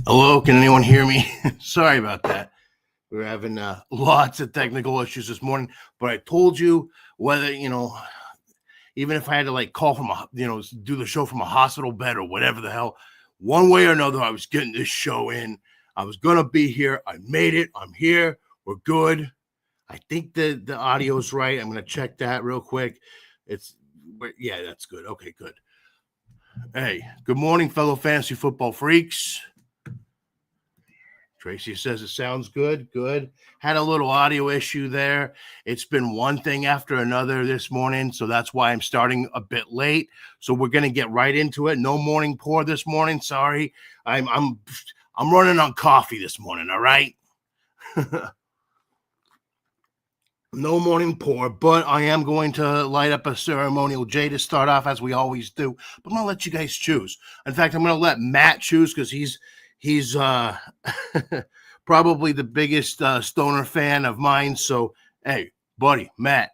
Hello, can anyone hear me? Sorry about that. We were having lots of technical issues this morning, but I told you whether, even if I had to like call from do the show from a hospital bed or whatever the hell, one way or another, I was getting this show in. I was going to be here. I made it. I'm here. We're good. I think the audio's right. I'm going to check that real quick. Yeah, that's good. Okay, good. Hey, good morning, fellow fantasy football freaks. Tracy says it sounds good. Good. Had a little audio issue there. It's been one thing after another this morning, so that's why I'm starting a bit late. So we're gonna get right into it. No morning pour this morning. Sorry, I'm running on coffee this morning. All right. No morning pour, but I am going to light up a ceremonial J to start off as we always do. But I'm gonna let you guys choose. In fact, I'm gonna let Matt choose because he's probably the biggest stoner fan of mine. So, hey, buddy, Matt,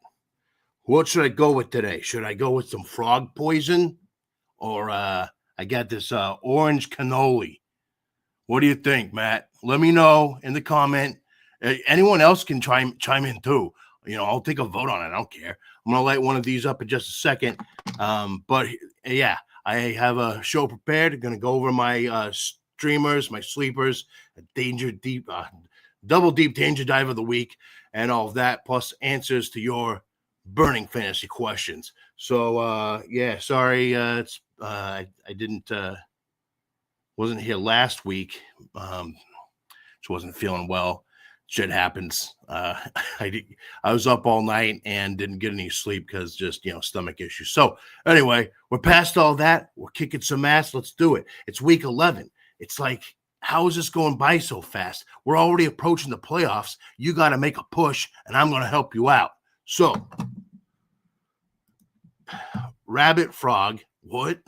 what should I go with today? Should I go with some frog poison or I got this orange cannoli? What do you think, Matt? Let me know in the comment. Anyone else can chime in too. I'll take a vote on it. I don't care. I'm going to light one of these up in just a second. But yeah, I have a show prepared. I'm going to go over my streamers, my sleepers, double deep danger dive of the week, and all of that, plus answers to your burning fantasy questions. So yeah, sorry, I didn't wasn't here last week. Just wasn't feeling well. Shit happens. I was up all night and didn't get any sleep because just stomach issues. So anyway, we're past all that. We're kicking some ass. Let's do it. It's week 11. It's like, how is this going by so fast? We're already approaching the playoffs. You got to make a push, and I'm going to help you out. So, rabbit, frog, what?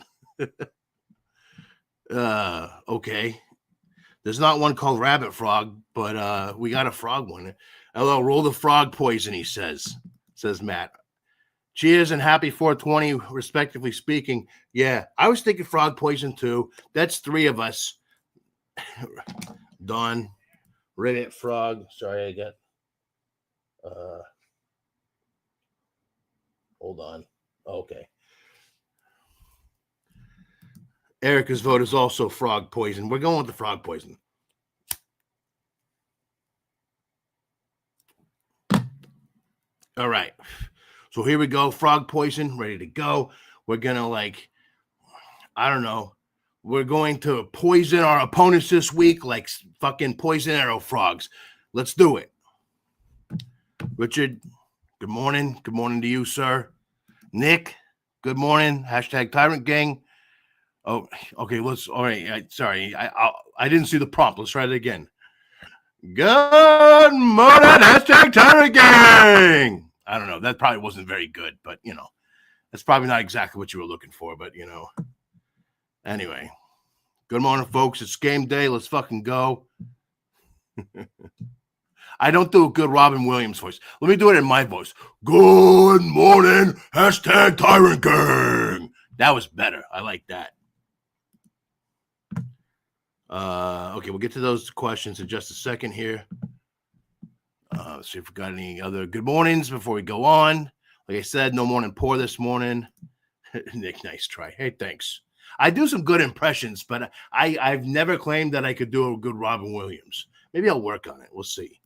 Okay. There's not one called rabbit frog, but we got a frog one. Hello, roll the frog poison, he says Matt. Cheers and happy 420, respectively speaking. Yeah, I was thinking frog poison too. That's three of us. Don, Reddit, frog. Sorry, I got. Hold on. Okay. Erica's vote is also frog poison. We're going with the frog poison. All right. So here we go. Frog poison, ready to go. We're going to I don't know. We're going to poison our opponents this week like fucking poison arrow frogs. Let's do it. Richard, good morning. Good morning to you, sir. Nick, good morning. Hashtag Tyrant Gang. Oh, okay. All right. Sorry. I didn't see the prompt. Let's try it again. Good morning. Hashtag Tyrant Gang. I don't know. That probably wasn't very good, but that's probably not exactly what you were looking for, but Anyway, good morning, folks. It's game day. Let's fucking go. I don't do a good Robin Williams voice. Let me do it in my voice. Good morning, hashtag Tyrant Gang. That was better. I like that. Okay, we'll get to those questions in just a second here. Let's see if we got any other good mornings before we go on. Like I said, no morning pour this morning. Nick, nice try. Hey, thanks. I do some good impressions, but I've never claimed that I could do a good Robin Williams. Maybe I'll work on it. We'll see.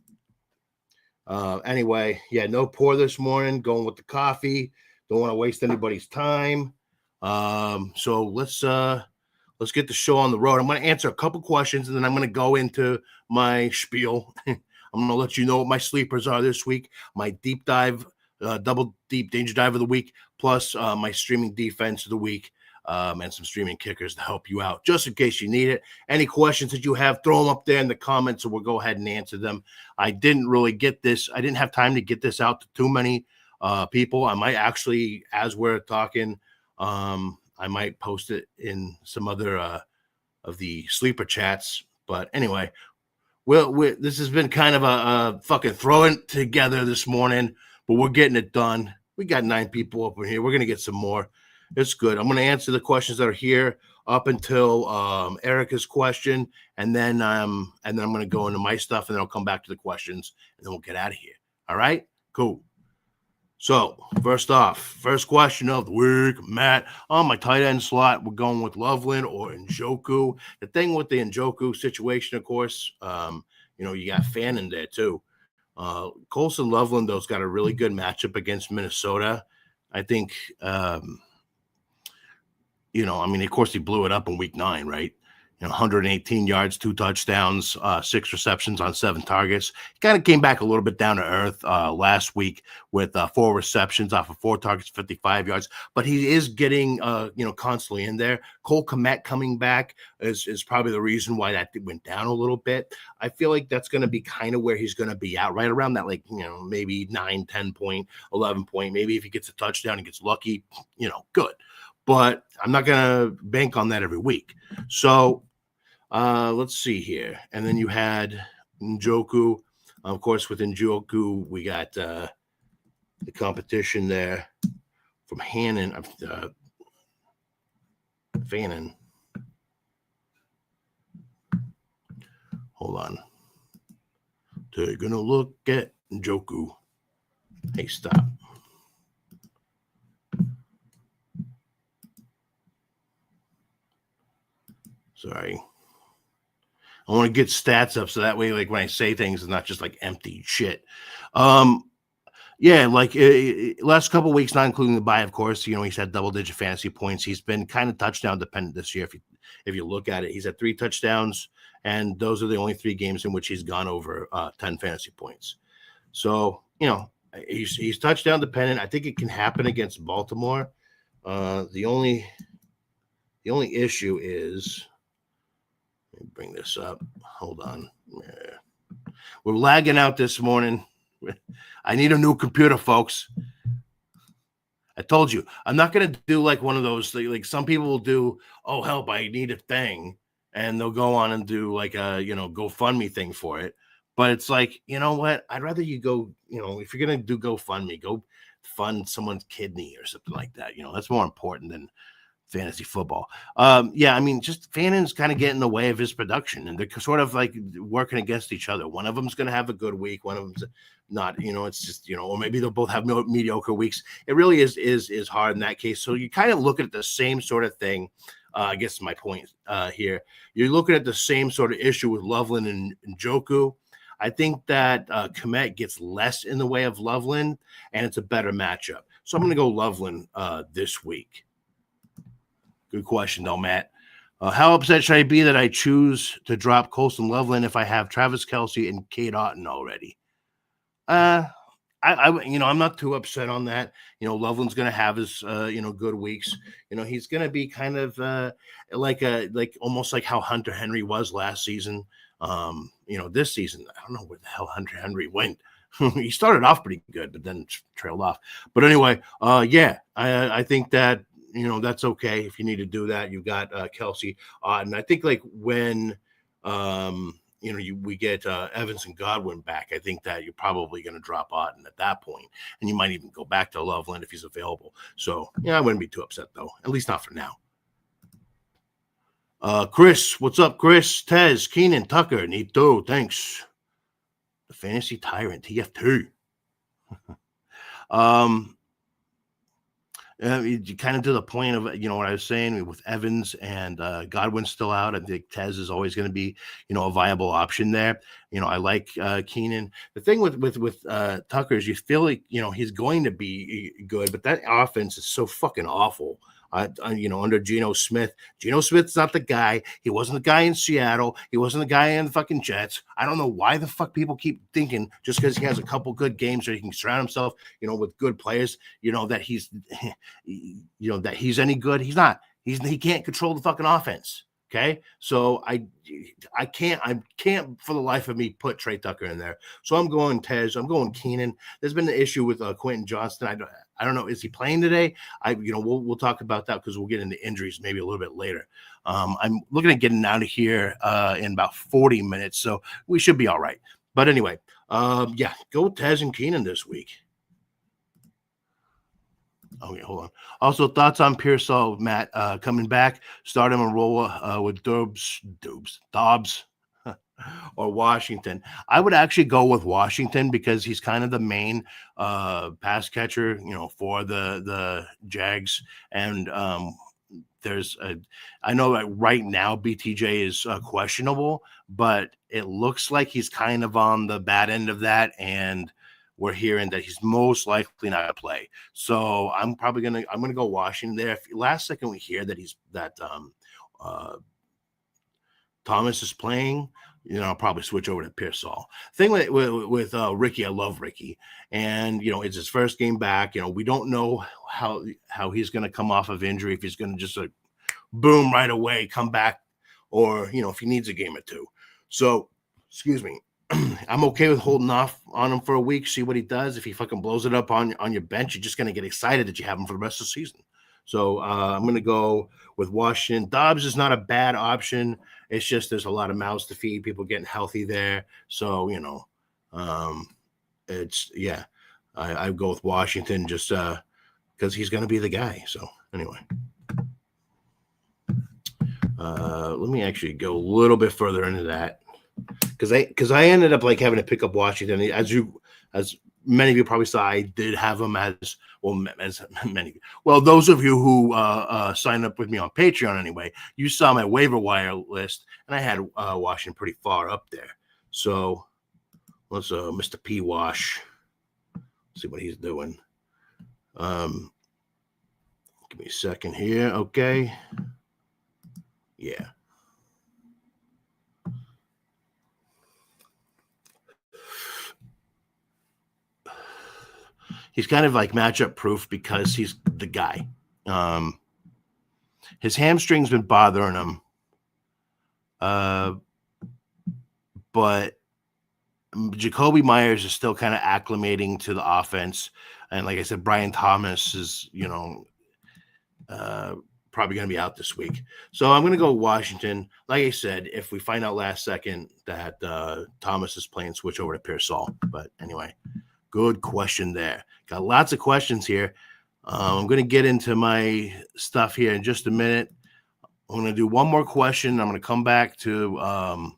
Anyway, yeah, no pour this morning. Going with the coffee. Don't want to waste anybody's time. So let's get the show on the road. I'm going to answer a couple questions, and then I'm going to go into my spiel. I'm going to let you know what my sleepers are this week. My deep dive, double deep danger dive of the week, plus my streaming defense of the week. And some streaming kickers to help you out, just in case you need it. Any questions that you have, throw them up there in the comments, and we'll go ahead and answer them. I didn't really get this. I didn't have time to get this out to too many people. I might actually, as we're talking, I might post it in some other of the sleeper chats. But anyway, this has been kind of a fucking throwing together this morning, but we're getting it done. We got 9 people up in here. We're going to get some more. It's good. I'm going to answer the questions that are here. up until Erica's question, and then I'm going to go into my stuff, and then I'll come back to the questions, and then we'll get out of here. All right, cool. So first off, first question of the week, Matt, on my tight end slot, we're going with Loveland or Njoku. The thing with the Njoku situation, of course, you got Fannin there too. Colson Loveland, though's got a really good matchup against Minnesota. I think, of course, he blew it up in week 9, right? 118 yards, 2 touchdowns, 6 receptions on 7 targets. Kind of came back a little bit down to earth last week with 4 receptions off of 4 targets, 55 yards. But he is getting, constantly in there. Cole Kmet coming back is probably the reason why that went down a little bit. I feel like that's going to be kind of where he's going to be at, right around that, maybe 9, 10 point, 11 point. Maybe if he gets a touchdown and gets lucky, good. But I'm not going to bank on that every week. So let's see here. And then you had Njoku. Of course, with Njoku, we got the competition there from Fannin. Hold on. Taking a look at Njoku. Hey, stop. Sorry. I want to get stats up so that way, like when I say things, it's not just like empty shit. Last couple of weeks, not including the bye, of course, he's had double-digit fantasy points. He's been kind of touchdown dependent this year. If you look at it, he's had 3 touchdowns, and those are the only 3 games in which he's gone over 10 fantasy points. So, he's touchdown dependent. I think it can happen against Baltimore. The only issue is. Let me bring this up. Hold on. We're lagging out this morning. I need a new computer, folks. I told you, I'm not going to do like one of those, like some people will do, oh, help, I need a thing. And they'll go on and do like a, GoFundMe thing for it. But it's like, you know what? I'd rather you go, if you're going to do GoFundMe, go fund someone's kidney or something like that. That's more important than fantasy football. Just Fannin's kind of getting in the way of his production, and they're sort of like working against each other. One of them's going to have a good week, one of them's not. It's just or maybe they'll both have mediocre weeks. It really is hard in that case. So you kind of look at the same sort of thing. I guess my point here. You're looking at the same sort of issue with Loveland and Njoku. I think that Kmet gets less in the way of Loveland, and it's a better matchup. So I'm going to go Loveland this week. Good question, though, Matt. How upset should I be that I choose to drop Colson Loveland if I have Travis Kelce and Cade Otton already? I'm not too upset on that. Loveland's going to have his, good weeks. He's going to be kind of almost like how Hunter Henry was last season. This season, I don't know where the hell Hunter Henry went. He started off pretty good, but then trailed off. But anyway, I think that, that's okay. If you need to do that, you've got Kelce. And I think like when, we get Evans and Godwin back, I think that you're probably going to drop Otton at that point. And you might even go back to Loveland if he's available. So, I wouldn't be too upset, though. At least not for now. Chris, what's up, Chris? Tez, Keenan, Tucker, Nito, thanks. The Fantasy Tyrant, TF2. Kind of to the point of, what I was saying with Evans and Godwin still out. I think Tez is always going to be, a viable option there. I like Keenan. The thing with Tucker is you feel like, he's going to be good, but that offense is so fucking awful. Under Geno Smith. Geno Smith's not the guy. He wasn't the guy in Seattle. He wasn't the guy in the fucking Jets. I don't know why the fuck people keep thinking just because he has a couple good games or he can surround himself, with good players, that he's, that he's any good. He's not. He can't control the fucking offense. Okay, so I can't for the life of me put Trey Tucker in there. So I'm going Tez. I'm going Keenan. There's been an issue with Quentin Johnston. I don't know. Is he playing today? We'll talk about that because we'll get into injuries maybe a little bit later. I'm looking at getting out of here in about 40 minutes, so we should be all right. But anyway, go Tez and Keenan this week. Okay, hold on. Also, thoughts on Pearsall, Matt, coming back, start him and roll with Dobbs, or Washington. I would actually go with Washington because he's kind of the main pass catcher, for the Jags. And I know that right now BTJ is questionable, but it looks like he's kind of on the bad end of that, and we're hearing that he's most likely not to play. So I'm gonna go Washington there. If last second we hear that uh, Thomas is playing, I'll probably switch over to Pearsall. Thing with Ricky, I love Ricky, and it's his first game back. We don't know how he's going to come off of injury, if he's going to just boom right away, come back, or if he needs a game or two. So, excuse me, I'm okay with holding off on him for a week, see what he does. If he fucking blows it up on your bench, you're just going to get excited that you have him for the rest of the season. So I'm going to go with Washington. Dobbs is not a bad option. It's just there's a lot of mouths to feed, people getting healthy there. So, I go with Washington just because he's going to be the guy. So anyway, let me actually go a little bit further into that because I ended up having to pick up Washington. As many of you probably saw, I did have them as many. Well, those of you who signed up with me on Patreon anyway, you saw my waiver wire list, and I had Washington pretty far up there. So let's Mr. P. Wash see what he's doing. Give me a second here. Okay. Yeah. He's kind of matchup proof because he's the guy. His hamstring's been bothering him. But Jacoby Myers is still kind of acclimating to the offense. And like I said, Brian Thomas is, probably going to be out this week. So I'm going to go Washington. Like I said, if we find out last second that Thomas is playing, switch over to Pearsall. But anyway, good question there. Got lots of questions here. I'm going to get into my stuff here in just a minute. I'm going to do one more question. I'm going to come back to I'm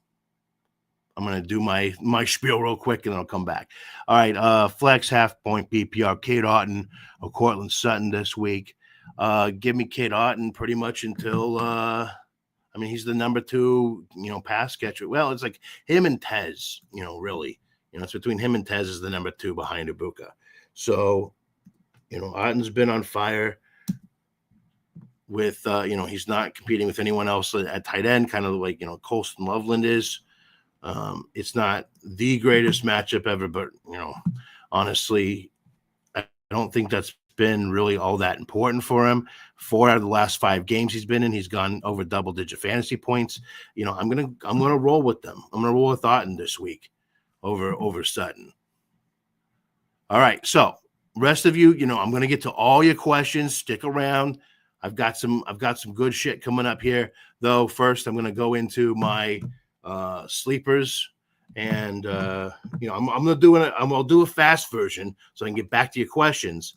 going to do my spiel real quick, and then I'll come back. All right, flex half point PPR, Cade Otton or Cortland Sutton this week. Give me Cade Otton pretty much until he's the number 2, pass catcher. Well, it's like him and Tez, really. It's between him and Tez is the number 2 behind Ibuka. So, Otton's been on fire with, he's not competing with anyone else at tight end, kind of like, Colston Loveland is. It's not the greatest matchup ever, but, honestly, I don't think that's been really all that important for him. 4 out of the last 5 games he's been in, he's gone over double-digit fantasy points. I'm gonna roll with them. I'm gonna roll with Otton this week over Sutton. All right, so rest of you, I'm gonna get to all your questions. Stick around. I've got some good shit coming up here, though. First, I'm gonna go into my sleepers, and I'm gonna do a fast version so I can get back to your questions.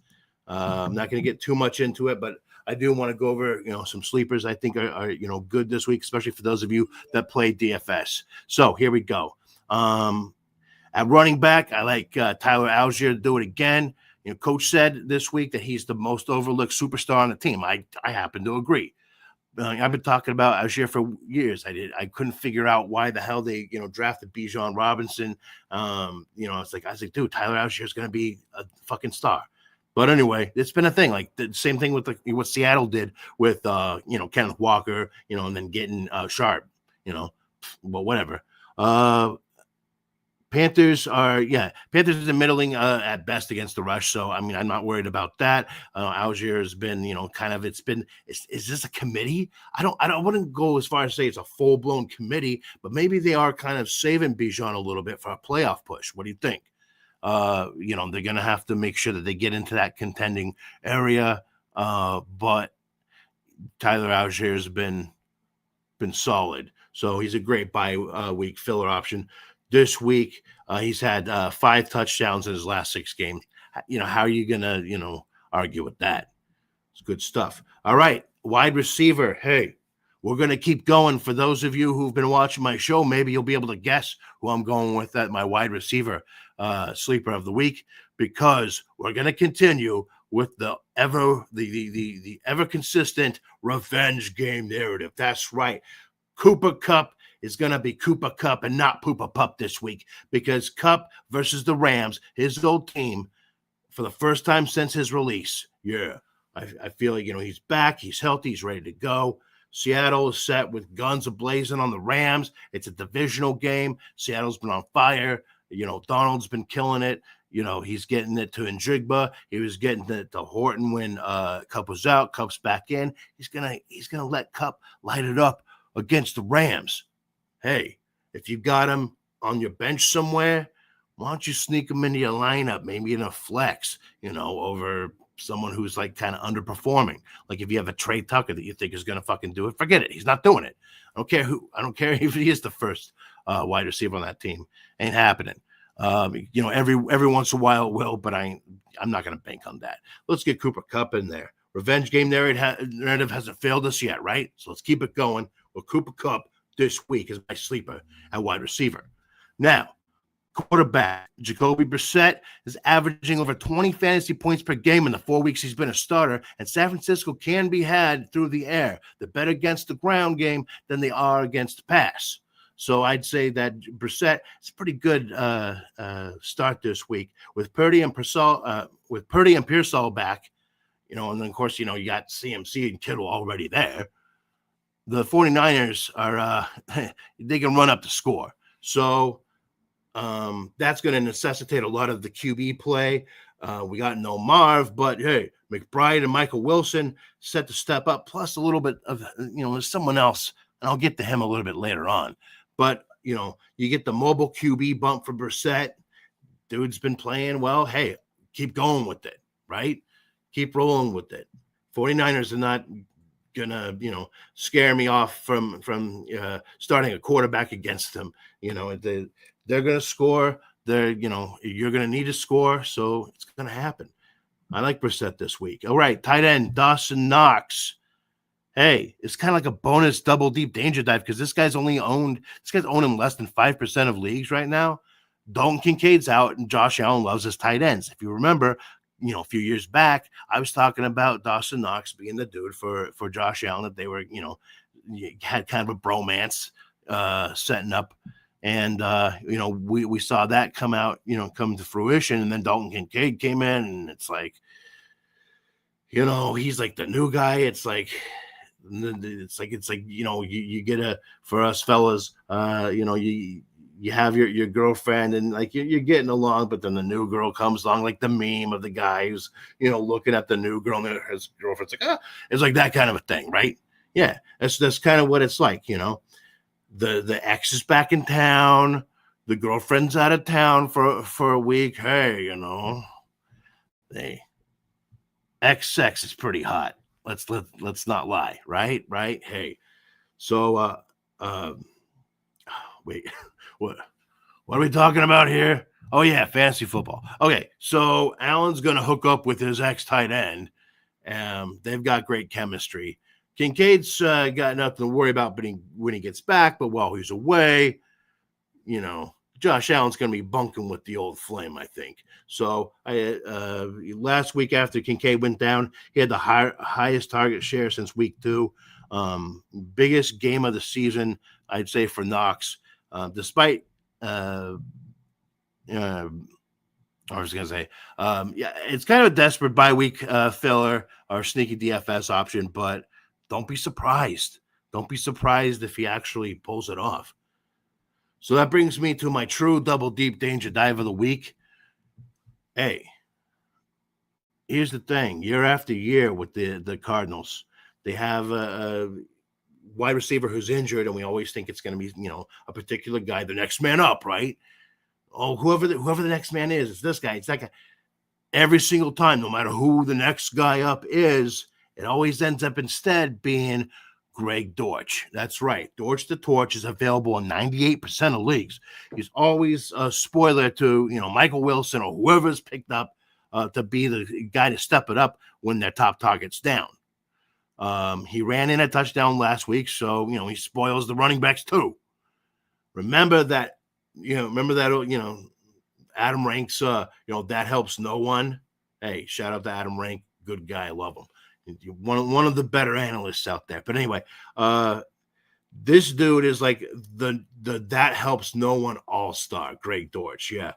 I'm not gonna get too much into it, but I do want to go over some sleepers I think are good this week, especially for those of you that play DFS. So here we go. At running back, I like Tyler Algier to do it again. Coach said this week that he's the most overlooked superstar on the team. I happen to agree. I've been talking about Algier for years. I couldn't figure out why the hell they drafted Bijan Robinson. I was like, dude, Tyler Algier is going to be a fucking star. But anyway, it's been a thing. Like the same thing with what Seattle did with Kenneth Walker, and then getting Sharp. But whatever. Panthers are middling at best against the rush. So, I'm not worried about that. Algier has been, is this a committee? I wouldn't go as far as say it's a full blown committee, but maybe they are kind of saving Bijan a little bit for a playoff push. What do you think? They're going to have to make sure that they get into that contending area. But Tyler Algier has been solid. So he's a great bye week filler option. This week, he's had 5 touchdowns in his last 6 games. How are you going to, argue with that? It's good stuff. All right, wide receiver. Hey, we're going to keep going. For those of you who've been watching my show, maybe you'll be able to guess who I'm going with at my wide receiver sleeper of the week, because we're going to continue with the ever consistent revenge game narrative. That's right. Cooper Kupp is going to be Cooper Kupp and not Pooper Pup this week, because Kupp versus the Rams, his old team, for the first time since his release. Yeah, I feel like, he's back. He's healthy. He's ready to go. Seattle is set with guns ablazing on the Rams. It's a divisional game. Seattle's been on fire. Donald's been killing it. He's getting it to Njigba. He was getting it to Horton when Kupp was out. Kupp's back in. He's gonna let Kupp light it up against the Rams. Hey, if you got him on your bench somewhere, why don't you sneak him into your lineup, maybe in a flex, over someone who's like kind of underperforming. Like if you have a Trey Tucker that you think is going to fucking do it, forget it. He's not doing it. I don't care if he is the first wide receiver on that team. Ain't happening. Every once in a while it will, but I'm not going to bank on that. Let's get Cooper Kupp in there. Revenge game narrative hasn't failed us yet, right? So let's keep it going with Cooper Kupp this week as my sleeper at wide receiver. Now, quarterback Jacoby Brissett is averaging over 20 fantasy points per game in the 4 weeks he's been a starter, and San Francisco can be had through the air. They're better against the ground game than they are against the pass. So I'd say that Brissett is a pretty good start this week with Purdy and Pearsall back, and then of course you got CMC and Kittle already there. The 49ers are they can run up the score. So that's going to necessitate a lot of the QB play. We got no Marv, but hey, McBride and Michael Wilson set to step up, plus a little bit of, there's someone else, and I'll get to him a little bit later on. But, you get the mobile QB bump for Brissett. Dude's been playing well. Hey, keep going with it, right? Keep rolling with it. 49ers are not going to, scare me off from starting a quarterback against them. They're going to score. You're going to need to score, so it's going to happen. I like Brissett this week. All right, tight end Dawson Knox. Hey, it's kind of like a bonus double deep danger dive because this guy's owned him less than 5% of leagues right now. Dalton Kincaid's out, and Josh Allen loves his tight ends. If you remember, a few years back, I was talking about Dawson Knox being the dude for Josh Allen, that they were, had kind of a bromance setting up. And, we saw that come to fruition. And then Dalton Kincaid came in, and it's like, he's like the new guy. It's like, you get for us fellas, you have your girlfriend and like you're getting along, but then the new girl comes along, like the meme of the guy who's, looking at the new girl and his girlfriend's like, it's like that kind of a thing, right? Yeah. That's kind of what it's like, The ex is back in town. The girlfriend's out of town for a week. Hey, ex sex is pretty hot. Let's not lie, right? Hey, so wait, what are we talking about here? Oh yeah, fantasy football. Okay, so Allen's gonna hook up with his ex tight end. They've got great chemistry. Kincaid's got nothing to worry about when he gets back, but while he's away, Josh Allen's going to be bunking with the old flame, I think. So last week after Kincaid went down, he had the highest target share since week 2. Biggest game of the season, I'd say, for Knox, despite I was going to say, it's kind of a desperate bye week filler or sneaky DFS option, but don't be surprised. Don't be surprised if he actually pulls it off. So that brings me to my true double deep danger dive of the week. Hey, here's the thing. Year after year with the Cardinals, they have a wide receiver who's injured, and we always think it's going to be, a particular guy, the next man up, right? Oh, whoever the next man is, it's this guy. It's that guy. Every single time, no matter who the next guy up is, it always ends up instead being Greg Dortch. That's right. Dortch the Torch is available in 98% of leagues. He's always a spoiler to, Michael Wilson or whoever's picked up to be the guy to step it up when their top target's down. He ran in a touchdown last week, so he spoils the running backs too. Remember that Adam Rank's that helps no one. Hey, shout out to Adam Rank, good guy, I love him. One of the better analysts out there. But anyway, this dude is like the that helps no one all-star, Greg Dortch. Yeah.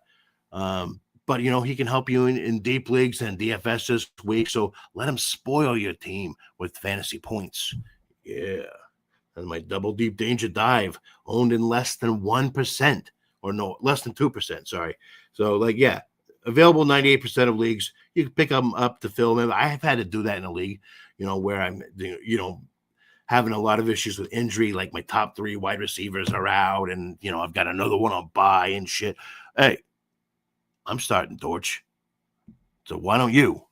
But he can help you in deep leagues and DFS this week. So let him spoil your team with fantasy points. Yeah. And my double deep danger dive owned in less than 1%, or no, less than 2%. Sorry. So available 98% of leagues. You can pick them up to fill them. I have had to do that in a league, where I'm, having a lot of issues with injury. Like my top 3 wide receivers are out, and I've got another one on bye and shit. Hey, I'm starting Dortch. So why don't you?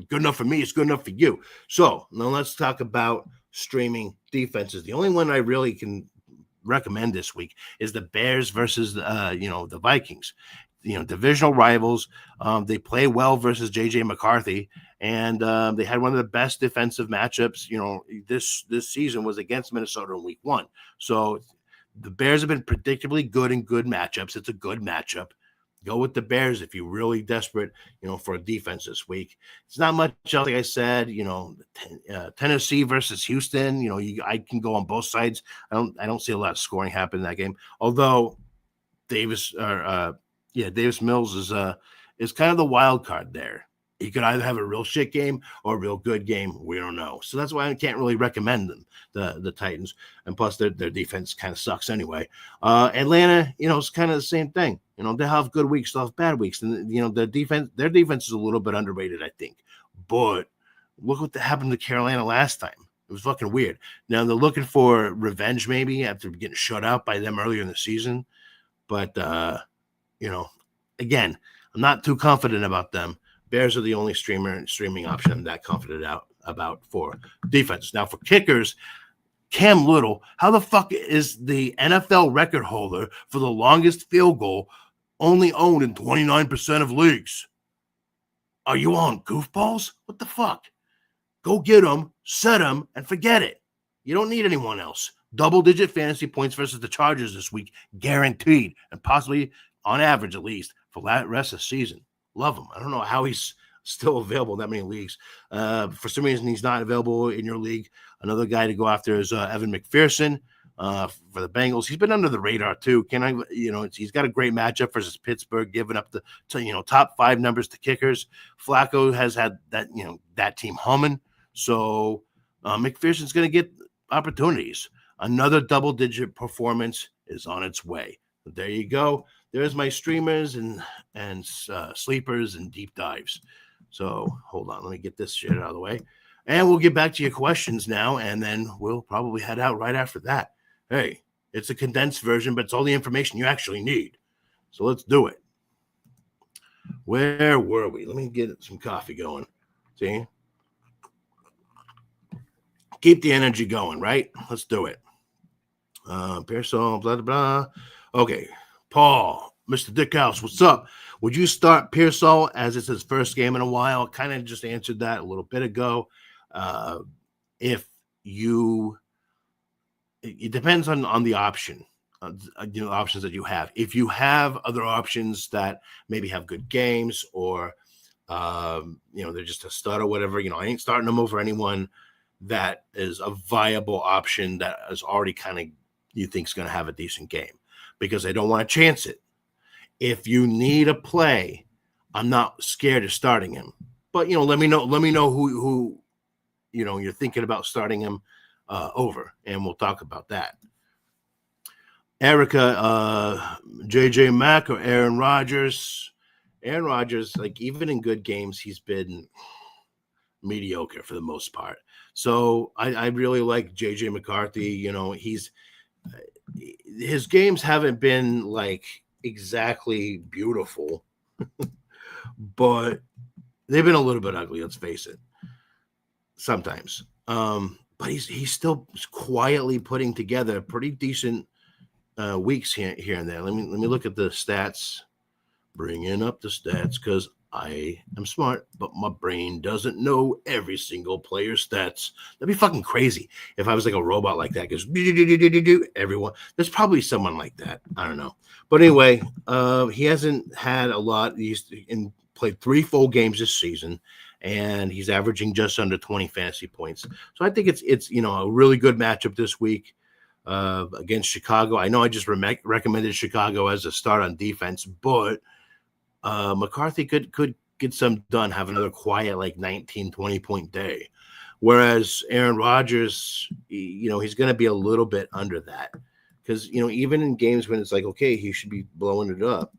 Good enough for me. It's good enough for you. So now let's talk about streaming defenses. The only one I really can recommend this week is the Bears versus the Vikings. Divisional rivals. They play well versus JJ McCarthy, and they had one of the best defensive matchups. This season was against Minnesota in Week 1. So the Bears have been predictably good in good matchups. It's a good matchup. Go with the Bears if you're really desperate, for a defense this week. It's not much else, like I said. Tennessee versus Houston. I can go on both sides. I don't see a lot of scoring happen in that game. Although Davis Mills is kind of the wild card there. He could either have a real shit game or a real good game. We don't know. So that's why I can't really recommend them, the Titans. And plus, their defense kind of sucks anyway. Atlanta, it's kind of the same thing. They'll have good weeks, they'll have bad weeks. And, their defense is a little bit underrated, I think. But look what happened to Carolina last time. It was fucking weird. Now, they're looking for revenge maybe after getting shut out by them earlier in the season. But, again, I'm not too confident about them. Bears are the only streaming option I'm that confident about for defense. Now, for kickers, Cam Little, how the fuck is the NFL record holder for the longest field goal only owned in 29% of leagues? Are you on goofballs? What the fuck? Go get him, set him, and forget it. You don't need anyone else. Double-digit fantasy points versus the Chargers this week, guaranteed, and possibly, on average at least, for the rest of the season. Love him. I don't know how he's still available in that many leagues. For some reason, he's not available in your league. Another guy to go after is Evan McPherson for the Bengals. He's been under the radar too. He's got a great matchup versus Pittsburgh, giving up the top 5 numbers to kickers. Flacco has had that team humming. So McPherson's going to get opportunities. Another double-digit performance is on its way. There you go. There's my streamers and sleepers and deep dives. So hold on, let me get this shit out of the way. And we'll get back to your questions now, and then we'll probably head out right after that. Hey, it's a condensed version, but it's all the information you actually need. So let's do it. Where were we? Let me get some coffee going. See? Keep the energy going, right? Let's do it. Pearsall, blah, blah, blah. Okay. Paul, Mr. Dickhouse, what's up? Would you start Pearsall as it's his first game in a while? Kind of just answered that a little bit ago. It depends on the option, options that you have. If you have other options that maybe have good games or, they're just a stud or whatever, I ain't starting them over anyone that is a viable option that is already kind of you think is going to have a decent game. Because I don't want to chance it. If you need a play, I'm not scared of starting him. But let me know who you're thinking about starting him over, and we'll talk about that. Erica, JJ Mack or Aaron Rodgers? Aaron Rodgers, even in good games, he's been mediocre for the most part. So I really like JJ McCarthy. His games haven't been exactly beautiful, but they've been a little bit ugly. Let's face it. Sometimes, but he's still quietly putting together pretty decent weeks here and there. Let me look at the stats. Bringing up the stats because I am smart, but my brain doesn't know every single player's stats. That'd be fucking crazy if I was like a robot like that. Because everyone, there's probably someone like that. I don't know. But anyway, he hasn't had a lot. He's played 3 full games this season, and he's averaging just under 20 fantasy points. So I think it's a really good matchup this week against Chicago. I know I just recommended Chicago as a start on defense, but McCarthy could get some done, have another quiet like 19, 20 point day. Whereas Aaron Rodgers, he's going to be a little bit under that because, even in games when it's like, okay, he should be blowing it up,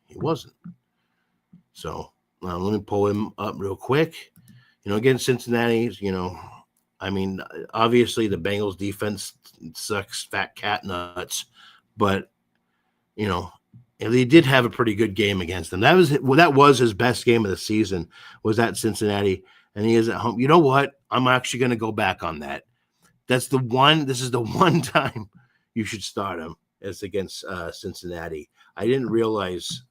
he wasn't. So let me pull him up real quick. Against Cincinnati, obviously the Bengals defense sucks fat cat nuts, but, and he did have a pretty good game against them. That was his best game of the season, was at Cincinnati, and he is at home. You know what? I'm actually going to go back on that. This is the one time you should start him. It's against Cincinnati. I didn't realize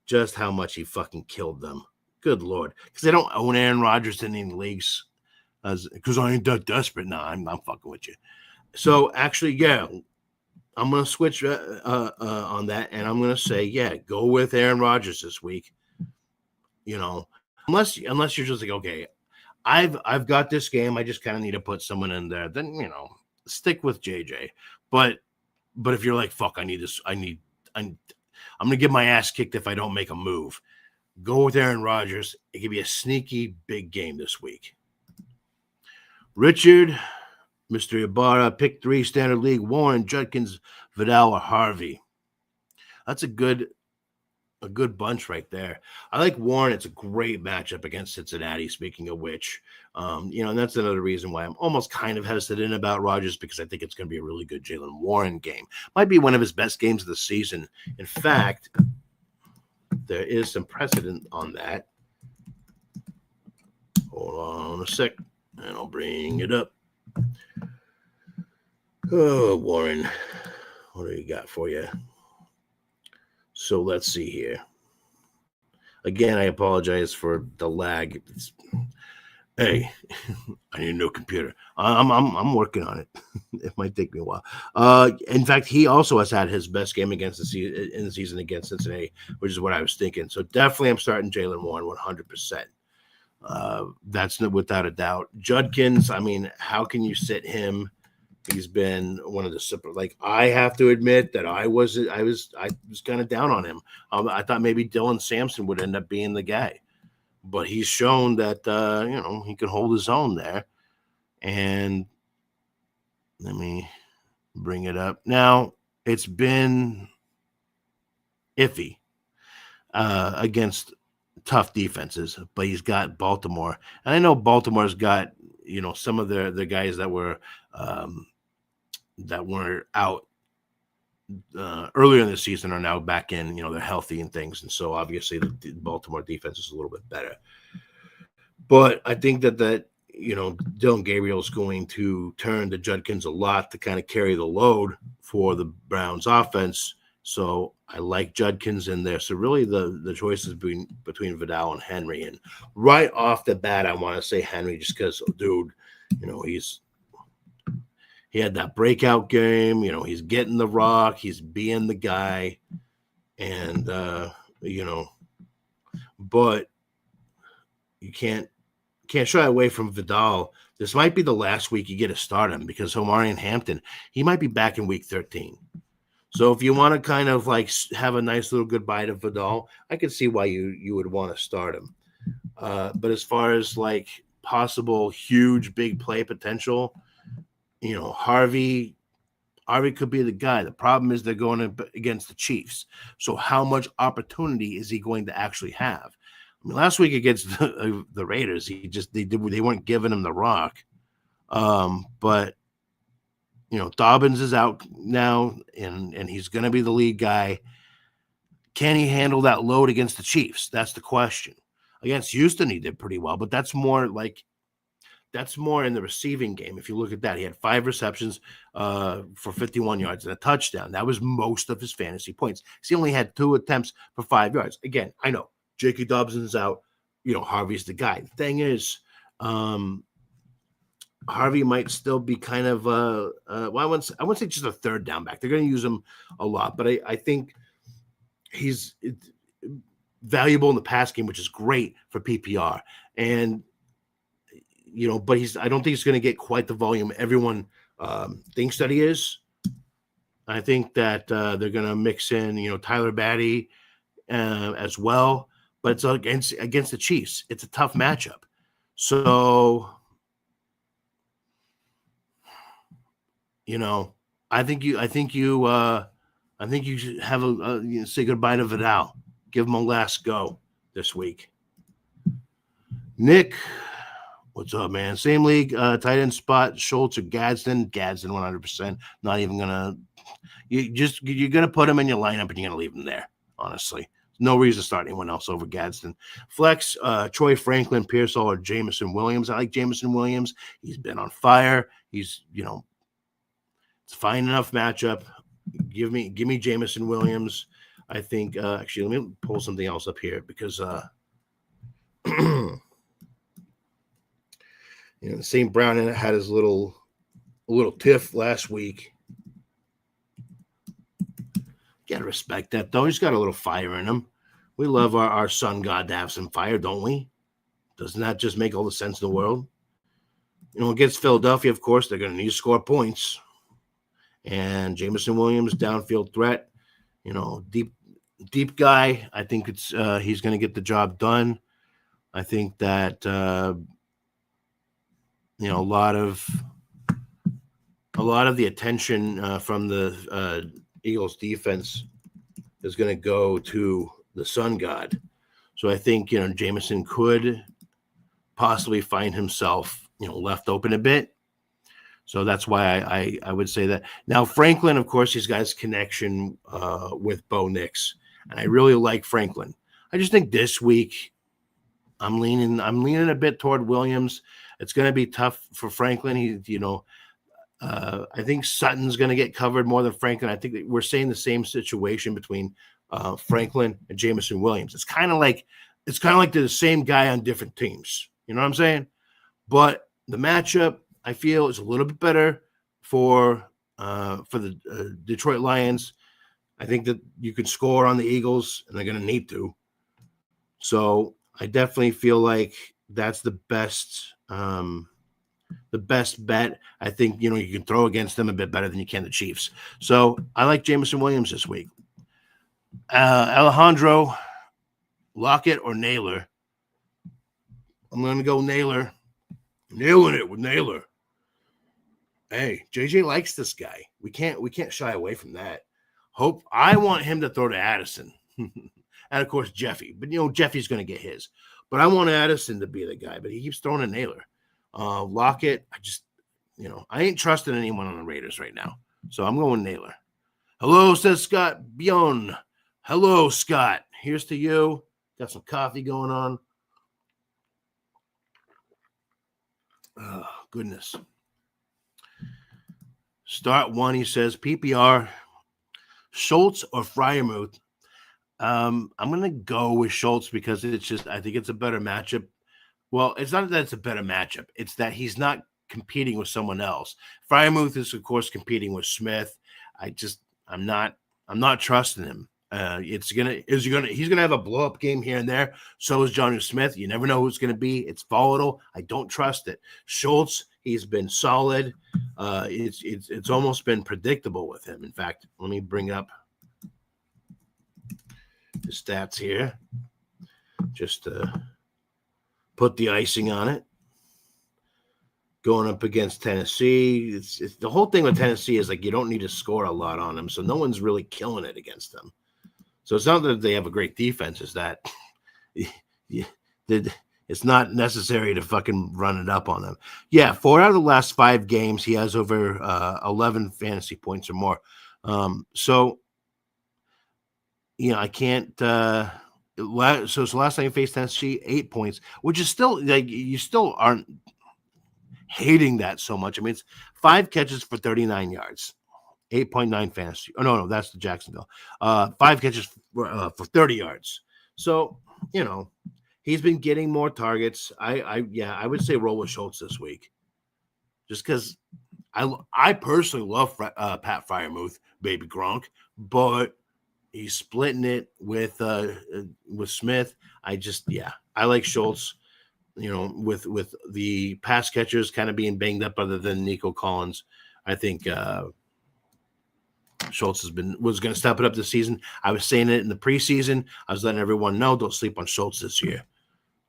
just how much he fucking killed them. Good Lord. Because they don't own Aaron Rodgers in any leagues. Because I ain't that desperate. No, I'm fucking with you. So actually, yeah, I'm going to switch on that, and I'm going to say, yeah, go with Aaron Rodgers this week. Unless you're just like, okay, I've got this game, I just kind of need to put someone in there. Then stick with JJ. But if you're like, fuck, I'm going to get my ass kicked if I don't make a move. Go with Aaron Rodgers. It could be a sneaky big game this week. Richard. Mr. Ibarra, pick 3, standard league, Warren, Judkins, Vidal, or Harvey. That's a good bunch right there. I like Warren. It's a great matchup against Cincinnati, speaking of which. And that's another reason why I'm almost kind of hesitant about Rodgers, because I think it's going to be a really good Jaylen Warren game. Might be one of his best games of the season. In fact, there is some precedent on that. Hold on a sec, and I'll bring it up. Oh, Warren, what do you got for you? So let's see here. Again, I apologize for the lag. Hey, I need a new computer. I'm working on it. It might take me a while. In fact, he also has had his best game in the season against Cincinnati, which is what I was thinking. So definitely, I'm starting Jaylen Warren 100%. That's without a doubt. Judkins, how can you sit him? He's been one of the super. Like, I have to admit that I was kind of down on him. I thought maybe Dylan Sampson would end up being the guy, but he's shown that he can hold his own there. And let me bring it up now. It's been iffy against tough defenses, but he's got Baltimore, and I know Baltimore's got some of the guys that were out earlier in the season are now back in. They're healthy and things, and so obviously the Baltimore defense is a little bit better. But I think that Dylan Gabriel is going to turn to Judkins a lot to kind of carry the load for the Browns offense. So I like Judkins in there. So really the choices between Vidal and Henry. And right off the bat, I want to say Henry just because, dude, he had that breakout game. He's getting the rock. He's being the guy. And, but you can't shy away from Vidal. This might be the last week you get to start him because Omarion Hampton, he might be back in week 13. So if you want to kind of like have a nice little goodbye to Vidal, I can see why you would want to start him. But as far as like possible huge big play potential, Harvey could be the guy. The problem is they're going against the Chiefs. So how much opportunity is he going to actually have? Last week against the Raiders, they weren't giving him the rock. But Dobbins is out now, and he's going to be the lead guy. Can he handle that load against the Chiefs? That's the question. Against Houston, he did pretty well, but that's more in the receiving game. If you look at that, he had 5 receptions for 51 yards and a touchdown. That was most of his fantasy points. He only had 2 attempts for 5 yards. Again, I know J.K. Dobbins out. Harvey's the guy. The thing is, Harvey might still be kind of I wouldn't say just a third down back. They're going to use him a lot, but I think he's valuable in the pass game, which is great for PPR. And but I don't think he's going to get quite the volume everyone thinks that he is. I think that they're going to mix in Tyler Batty as well, but it's against the Chiefs. It's a tough matchup, so. I think you should have say goodbye to Vidal. Give him a last go this week. Nick, what's up, man? Same league, tight end spot, Schultz or Gadsden. Gadsden 100%. Not even gonna. You're gonna put him in your lineup and you're gonna leave him there. Honestly, no reason to start anyone else over Gadsden. Flex, Troy Franklin, Pearsall, or Jameson Williams. I like Jameson Williams. He's been on fire. He's it's a fine enough matchup. Give me Jameson Williams. I think actually let me pull something else up here because St. Brown had his little tiff last week. Gotta respect that though. He's got a little fire in him. We love our sun god to have some fire, don't we? Doesn't that just make all the sense in the world? Against Philadelphia, of course, they're going to need to score points. And Jameson Williams, downfield threat, deep guy. I think he's going to get the job done. I think that a lot of the attention from the Eagles defense is going to go to the sun god. So I think Jameson could possibly find himself left open a bit. So that's why I would say that. Now, Franklin, of course, he's got his connection with Bo Nix. And I really like Franklin. I just think this week I'm leaning a bit toward Williams. It's going to be tough for Franklin. I think Sutton's going to get covered more than Franklin. I think that we're saying the same situation between Franklin and Jameson Williams. It's kind of like they're the same guy on different teams. You know what I'm saying? But the matchup, I feel, is a little bit better for the Detroit Lions. I think that you could score on the Eagles, and they're going to need to. So I definitely feel like that's the best bet. I think you can throw against them a bit better than you can the Chiefs. So I like Jameson Williams this week. Alejandro, Lockett or Naylor? I'm going to go Naylor. Nailing it with Naylor. Hey, JJ likes this guy. We can't shy away from that. I want him to throw to Addison. And of course Jeffy. But Jeffy's going to get his. But I want Addison to be the guy, but he keeps throwing a Naylor. Lockett, I ain't trusting anyone on the Raiders right now. So I'm going Naylor. Hello, says Scott Bion. Hello, Scott. Here's to you. Got some coffee going on. Oh, goodness. Start one, he says, PPR, Schultz or Freiermuth. I'm going to go with Schultz because I think it's a better matchup. Well, it's not that it's a better matchup. It's that he's not competing with someone else. Freiermuth is, of course, competing with Smith. I'm not trusting him. He's gonna have a blow up game here and there. So is Jonnu Smith. You never know who it's gonna be. It's volatile. I don't trust it. Schultz, he's been solid. It's almost been predictable with him. In fact, let me bring up the stats here, just to put the icing on it. Going up against Tennessee, it's the whole thing with Tennessee is like you don't need to score a lot on them, so no one's really killing it against them. So it's not that they have a great defense; it's that it's not necessary to fucking run it up on them. Yeah, 4 out of the last 5 games, he has over 11 fantasy points or more. So I can't. So last time you faced Tennessee, 8 points, which is still like you still aren't hating that so much. I mean, it's 5 catches for 39 yards, 8.9 fantasy. Oh, no, that's the Jacksonville. 5 catches for 30 yards. So he's been getting more targets. I would say roll with Schultz this week, just because I personally love Pat Freiermuth, baby Gronk, but he's splitting it with Smith. I like Schultz. With the pass catchers kind of being banged up, other than Nico Collins, I think Schultz was going to step it up this season. I was saying it in the preseason. I was letting everyone know, don't sleep on Schultz this year.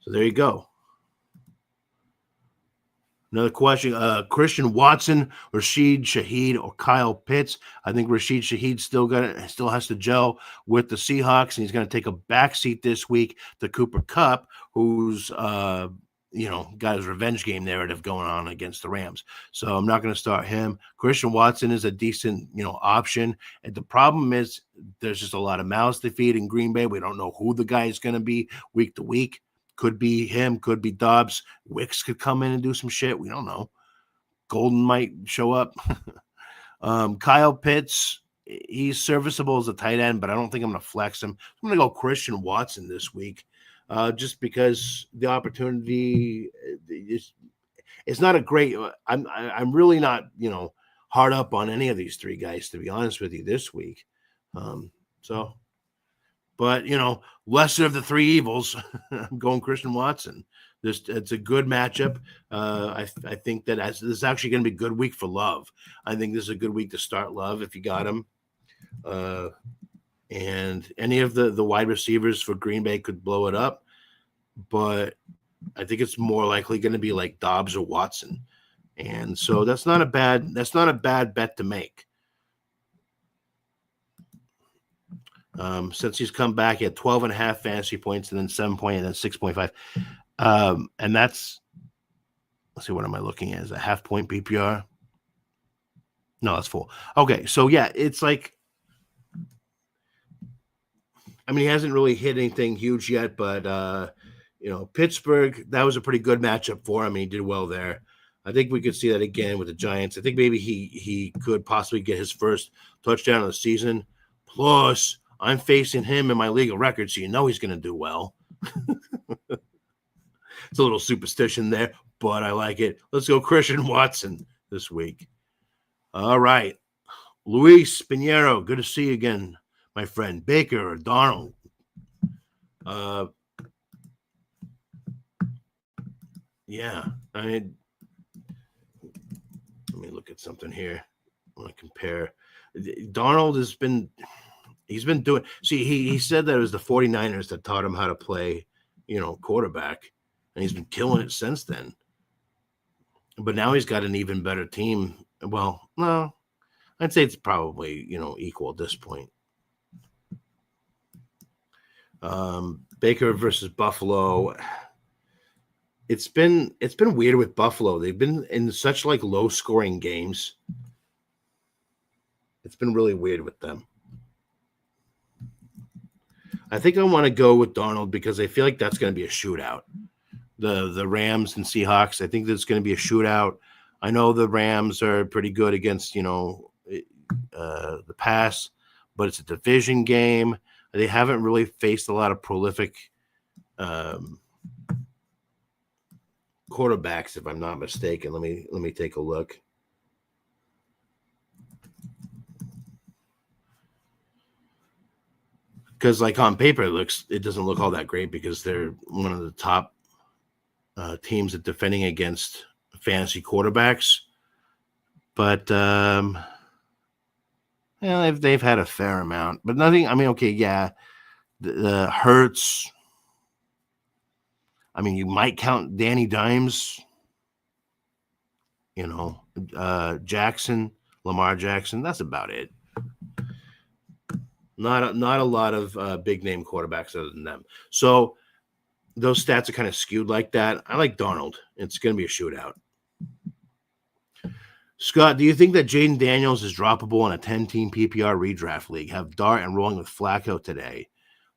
So there you go. Another question, Christian Watson, Rashid Shaheed, or Kyle Pitts. I think Rashid Shaheed still has to gel with the Seahawks, and he's going to take a backseat this week to Cooper Kupp, who's got his revenge game narrative going on against the Rams. So I'm not going to start him. Christian Watson is a decent, option. And the problem is there's just a lot of mouths to feed in Green Bay. We don't know who the guy is going to be week to week. Could be him, could be Dobbs. Wicks could come in and do some shit. We don't know. Golden might show up. Kyle Pitts, he's serviceable as a tight end, but I don't think I'm going to flex him. I'm going to go Christian Watson this week, just because the opportunity it's not a great. I'm really not hard up on any of these three guys, to be honest with you, this week. But, lesser of the three evils, I'm going Christian Watson. It's a good matchup. I think that this is actually going to be a good week for Love. I think this is a good week to start Love if you got him. And any of the wide receivers for Green Bay could blow it up. But I think it's more likely going to be like Dobbs or Watson. And so that's not a bad bet to make. Since he's come back, he had 12.5 fantasy points and then 7 point and then 6.5. And that's, let's see, what am I looking at? Is a half point PPR? No, that's full. Okay. So yeah, it's like, he hasn't really hit anything huge yet, but Pittsburgh, that was a pretty good matchup for him. He did well there. I think we could see that again with the Giants. I think maybe he could possibly get his first touchdown of the season. Plus, I'm facing him in my league of records, so he's going to do well. It's a little superstition there, but I like it. Let's go Christian Watson this week. All right. Luis Pinheiro, good to see you again, my friend. Baker or Darnold? Yeah. Let me look at something here. I want to compare. Darnold he's been doing. See, he said that it was the 49ers that taught him how to play, quarterback, and he's been killing it since then. But now he's got an even better team. Well, no, I'd say it's probably, equal at this point. Baker versus Buffalo. It's been weird with Buffalo. They've been in such low scoring games. It's been really weird with them. I think I want to go with Darnold because I feel like that's going to be a shootout. The Rams and Seahawks, I think there's going to be a shootout. I know the Rams are pretty good against, the pass, but it's a division game. They haven't really faced a lot of prolific quarterbacks, if I'm not mistaken. Let me take a look. Because on paper it doesn't look all that great because they're one of the top teams at defending against fantasy quarterbacks. But they've had a fair amount, but nothing. Okay, yeah, the Hurts. You might count Danny Dimes. Jackson, Lamar Jackson. That's about it. Not a lot of big name quarterbacks other than them. So those stats are kind of skewed like that. I like Darnold. It's going to be a shootout. Scott, do you think that Jaden Daniels is droppable in a 10-team PPR redraft league? Have Dart and rolling with Flacco today.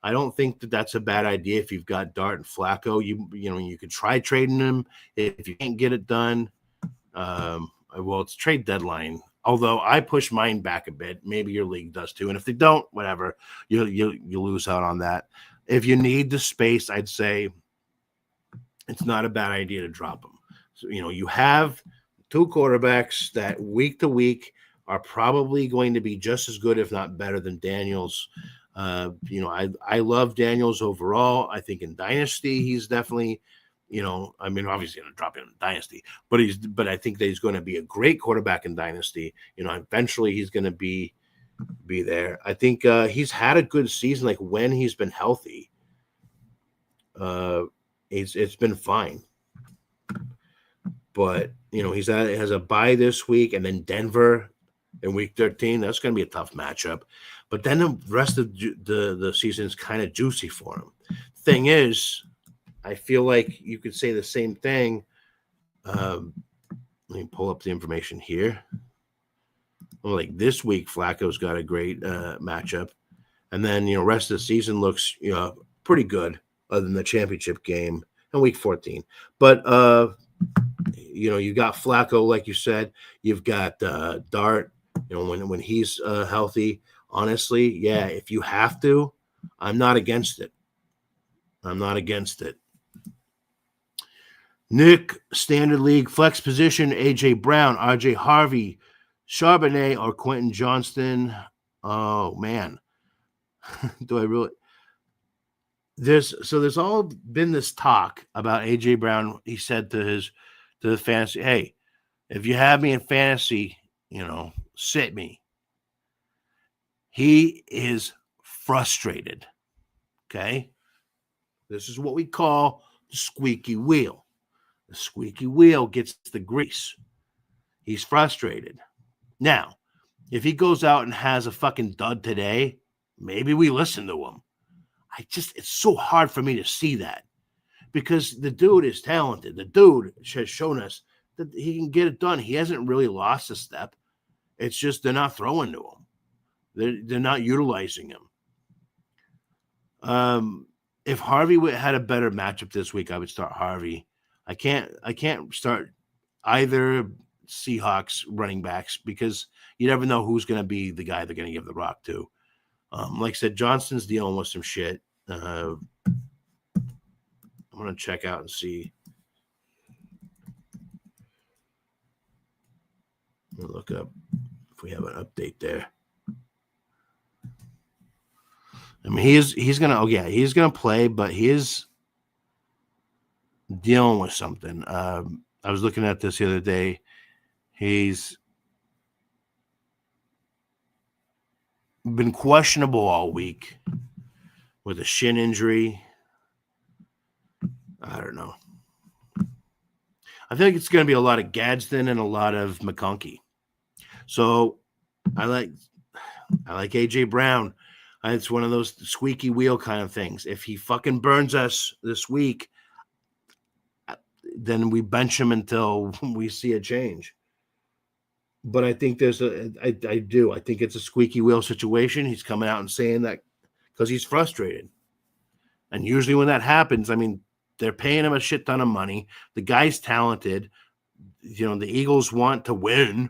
I don't think that that's a bad idea if you've got Dart and Flacco. You could try trading them if you can't get it done. Well, it's trade deadline. Although I push mine back a bit, maybe your league does too. And if they don't, whatever, you lose out on that. if you need the space, I'd say it's not a bad idea to drop them. So, you have two quarterbacks that week to week are probably going to be just as good, if not better, than Daniels. I love Daniels overall. I think in Dynasty, he's definitely, obviously going to drop him in Dynasty, but I think that he's going to be a great quarterback in Dynasty. Eventually he's going to be there. I think he's had a good season, like when he's been healthy. It's been fine. But has a bye this week, and then Denver in week 13. That's going to be a tough matchup. But then the rest of the season is kind of juicy for him. Thing is, I feel like you could say the same thing. Let me pull up the information here. Well, like this week, Flacco's got a great matchup, and then rest of the season looks pretty good, other than the championship game in week 14. But you got Flacco, like you said. You've got Dart. When he's healthy. Honestly, yeah, if you have to, I'm not against it. Nick, Standard League, flex position, A.J. Brown, R.J. Harvey, Charbonnet, or Quentin Johnston. Oh, man. Do I really? There's all been this talk about A.J. Brown. He said to the fantasy, hey, if you have me in fantasy, sit me. He is frustrated. Okay? This is what we call the squeaky wheel. The squeaky wheel gets the grease. He's frustrated. Now, if he goes out and has a fucking dud today, maybe we listen to him. It's so hard for me to see that, because the dude is talented. The dude has shown us that he can get it done. He hasn't really lost a step. It's just they're not throwing to him. They're not utilizing him. If Harvey had a better matchup this week, I would start Harvey. I can't start either Seahawks running backs, because you never know who's going to be the guy they're going to give the rock to. Like I said, Johnston's dealing with some shit. I'm going to check out and see. Let me look up if we have an update there. I mean, he's gonna play, but he is dealing with something. I was looking at this the other day. He's been questionable all week with a shin injury. I don't know. I think it's going to be a lot of Gadsden and a lot of McConkey. So I like A.J. Brown. It's one of those squeaky wheel kind of things. If he fucking burns us this week, then we bench him until we see a change. But I think I think it's a squeaky wheel situation. He's coming out and saying that because he's frustrated. And usually when that happens, I mean, they're paying him a shit ton of money. The guy's talented. The Eagles want to win.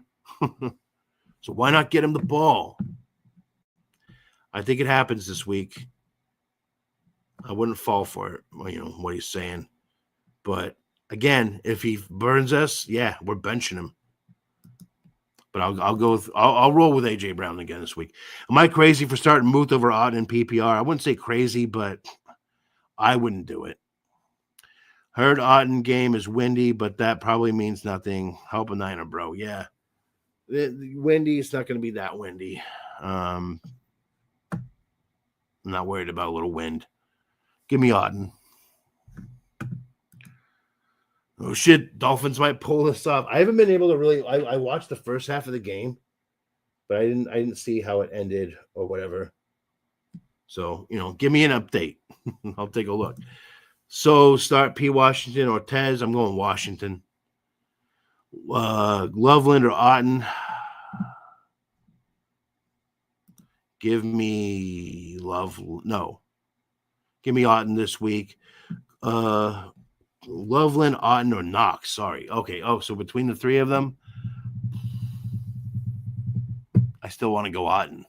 So why not get him the ball? I think it happens this week. I wouldn't fall for it, what he's saying. But again, if he burns us, yeah, we're benching him. But I'll roll with A.J. Brown again this week. Am I crazy for starting Muth over Otten in PPR? I wouldn't say crazy, but I wouldn't do it. Heard Otten game is windy, but that probably means nothing. Help a Niner, bro. Yeah. Windy, it's not going to be that windy. I'm not worried about a little wind. Give me Otten. Oh, shit. Dolphins might pull this off. I haven't been able to really – I watched the first half of the game, but I didn't see how it ended or whatever. So, give me an update. I'll take a look. So, start P. Washington or Tez. I'm going Washington. Loveland or Otten. Give me Give me Otten this week. Loveland, Otten, or Knox. Sorry. Okay. Oh, so between the three of them, I still want to go Otten.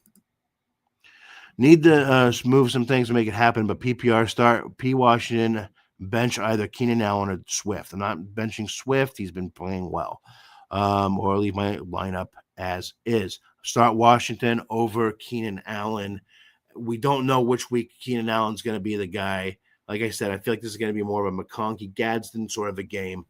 Need to move some things to make it happen, but PPR start P. Washington, bench either Keenan Allen or Swift. I'm not benching Swift. He's been playing well. Or leave my lineup as is. Start Washington over Keenan Allen. We don't know which week Keenan Allen's going to be the guy. Like I said, I feel like this is going to be more of a McConkey Gadsden sort of a game.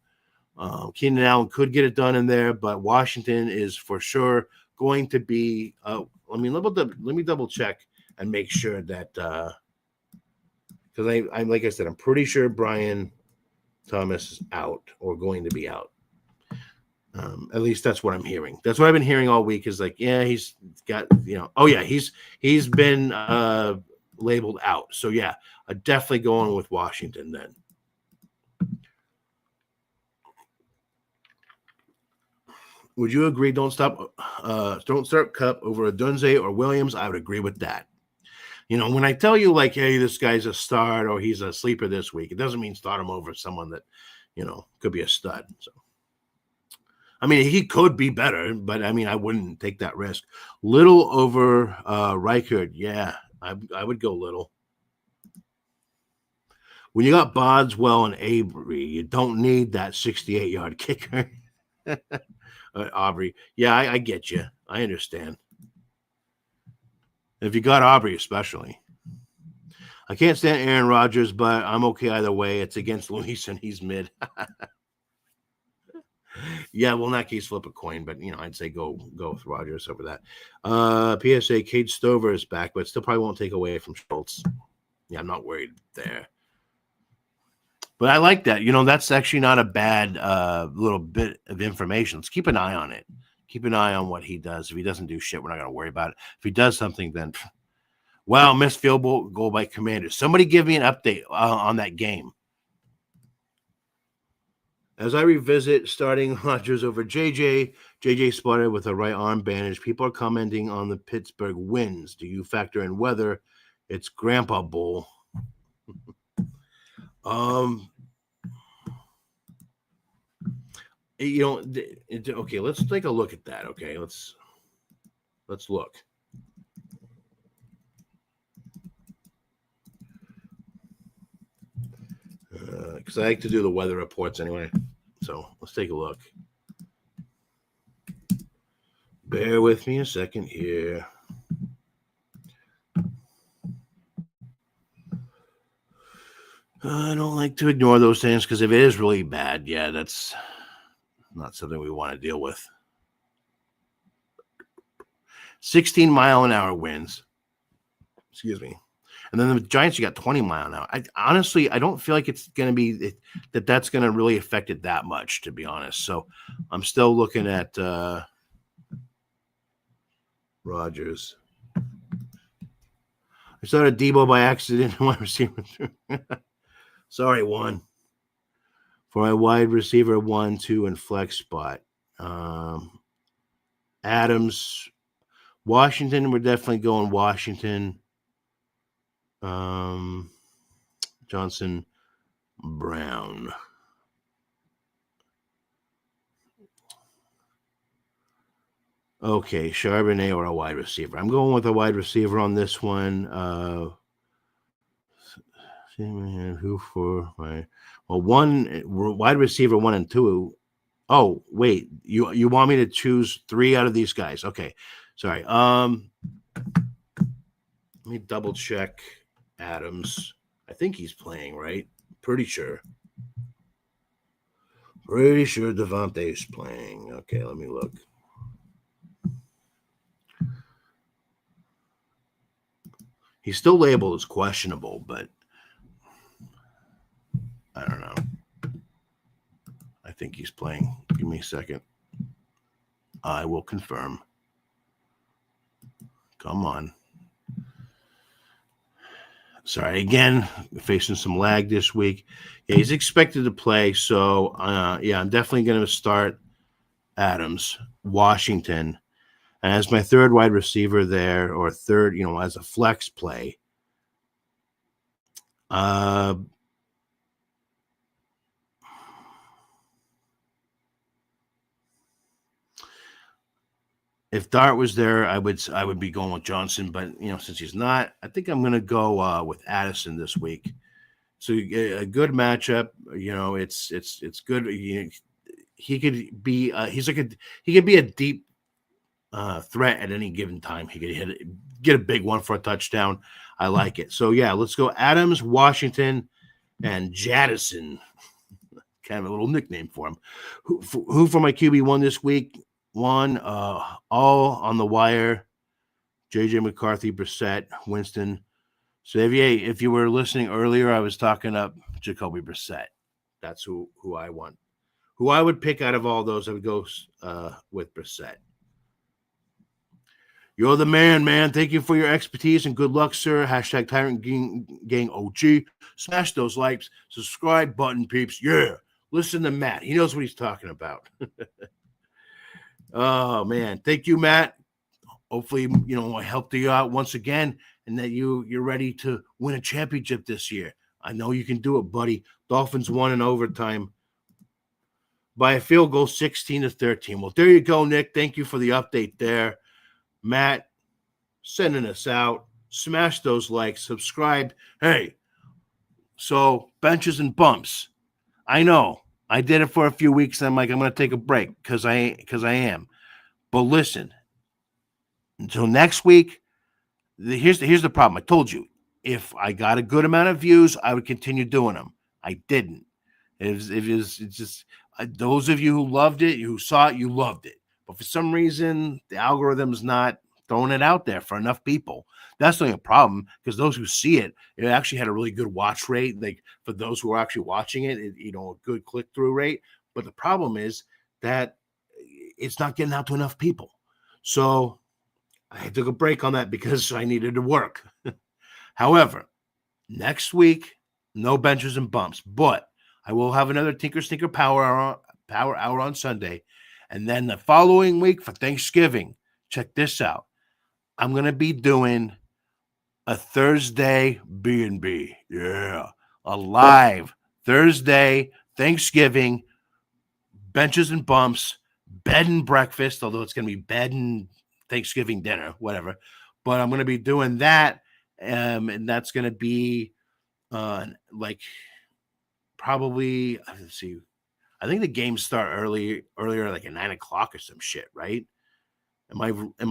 Keenan Allen could get it done in there, but Washington is for sure going to be. Let me double check and make sure that because I'm like I said, I'm pretty sure Brian Thomas is out or going to be out. At least that's what I'm hearing. That's what I've been hearing all week. Is like, yeah, he's got oh yeah, he's been labeled out. So yeah, definitely going with Washington then. Would you agree? Don't start Kupp over Odunze or Williams. I would agree with that. When I tell you like, hey, this guy's a start or he's a sleeper this week, it doesn't mean start him over someone that, could be a stud. So, I mean, he could be better, but I mean, I wouldn't take that risk. Little over Reichard. Yeah, I would go Little. When you got Boswell and Avery, you don't need that 68-yard kicker. Aubrey. Yeah, I get you. I understand. If you got Aubrey, especially. I can't stand Aaron Rodgers, but I'm okay either way. It's against Luis, and he's mid. Yeah, well, in that case, flip a coin, but I'd say go with Rodgers over that. PSA, Cade Stover is back, but still probably won't take away from Schultz. Yeah, I'm not worried there. But I like that. That's actually not a bad little bit of information. Let's keep an eye on it. Keep an eye on what he does. If he doesn't do shit, we're not going to worry about it. If he does something, then, wow, missed field goal by Commanders. Somebody give me an update on that game. As I revisit starting Rodgers over JJ spotted with a right arm bandage. People are commenting on the Pittsburgh wins. Do you factor in weather? It's Grandpa Bowl. Okay, let's take a look at that. Okay, let's look. Because I like to do the weather reports anyway. So let's take a look. Bear with me a second here. I don't like to ignore those things because if it is really bad, yeah, that's not something we want to deal with. 16-mile-an-hour winds. Excuse me. And then the Giants, you got 20-mile-an-hour. I don't feel like it's going to be that's going to really affect it that much, to be honest. So I'm still looking at Rodgers. I started Debo by accident. Wide receiver. Sorry, one. For my wide receiver 1, 2, and flex spot. Adams, Washington. We're definitely going Washington. Johnson, Brown. Okay, Charbonnet or a wide receiver. I'm going with a wide receiver on this one. Who for my one wide receiver 1 and 2. Oh, wait, you want me to choose 3 out of these guys? Okay, sorry. Let me double check Adams. I think he's playing, right? Pretty sure. Pretty sure Devontae is playing. Okay, let me look. He's still labeled as questionable, but I don't know. I think he's playing. Give me a second. I will confirm. Come on. Sorry, again, facing some lag this week. Yeah, he's expected to play. So, yeah, I'm definitely going to start Adams, Washington. And as my third wide receiver there, or third, as a flex play, If Dart was there, I would be going with Johnson, but since he's not, I think I'm going to go with Addison this week. So a good matchup. It's good. He could be he could be a deep threat at any given time. He could get a big one for a touchdown. I like it. So yeah, let's go Adams, Washington, and Jaddison. Kind of a little nickname for him. Who for my QB1 this week? One, all on the wire. JJ McCarthy, Brissett, Winston. Xavier, if you were listening earlier, I was talking up Jacoby Brissett. That's who I want. Who I would pick out of all those, I would go with Brissett. You're the man. Thank you for your expertise and good luck, sir. Hashtag Tyrant Gang OG. Smash those likes. Subscribe button, peeps. Yeah. Listen to Matt. He knows what he's talking about. Oh, man. Thank you, Matt. Hopefully, I helped you out once again and that you're ready to win a championship this year. I know you can do it, buddy. Dolphins won in overtime by a field goal, 16-13. Well, there you go, Nick. Thank you for the update there. Matt, sending us out. Smash those likes. Subscribe. Hey, so benches and bumps. I know. I did it for a few weeks. And I'm like, I'm going to take a break because I am. But listen, until next week, here's the problem. I told you, if I got a good amount of views, I would continue doing them. I didn't. It's just those of you who loved it, who saw it, you loved it. But for some reason, the algorithm's not throwing it out there for enough people. That's not a problem because those who see it, it actually had a really good watch rate. Like for those who are actually watching it, a good click-through rate. But the problem is that it's not getting out to enough people. So I took a break on that because I needed to work. However, next week, no benches and bumps, but I will have another Tinker Stinker Power Hour on Sunday. And then the following week for Thanksgiving, check this out. I'm going to be doing a Thursday B&B. Yeah. A live Thursday Thanksgiving, benches and bumps, bed and breakfast, although it's going to be bed and Thanksgiving dinner, whatever. But I'm going to be doing that. And that's going to be probably, let's see. I think the games start earlier, like at 9 o'clock or some shit, right? Am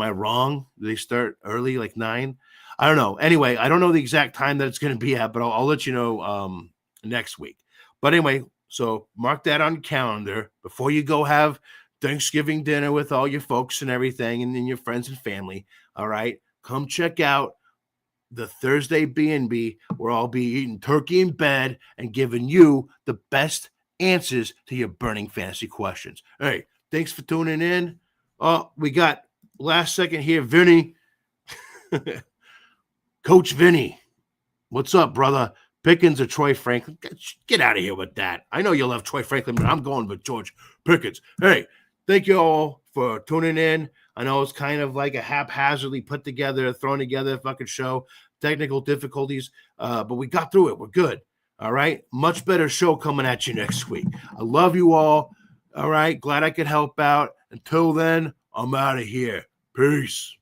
I wrong? Do they start early, like 9? I don't know. Anyway, I don't know the exact time that it's going to be at, but I'll let you know next week. But anyway, so mark that on your calendar before you go have Thanksgiving dinner with all your folks and everything, and then your friends and family. All right, come check out the Thursday B&B, where I'll be eating turkey in bed and giving you the best answers to your burning fantasy questions. Hey, thanks for tuning in. Oh, we got last second here, Vinny. Coach Vinny. What's up, brother? Pickens or Troy Franklin? Get out of here with that. I know you love Troy Franklin, but I'm going with George Pickens. Hey, thank you all for tuning in. I know it's kind of like a haphazardly put together, thrown together fucking show. Technical difficulties, but we got through it. We're good. All right. Much better show coming at you next week. I love you all. All right. Glad I could help out. Until then, I'm out of here. Peace.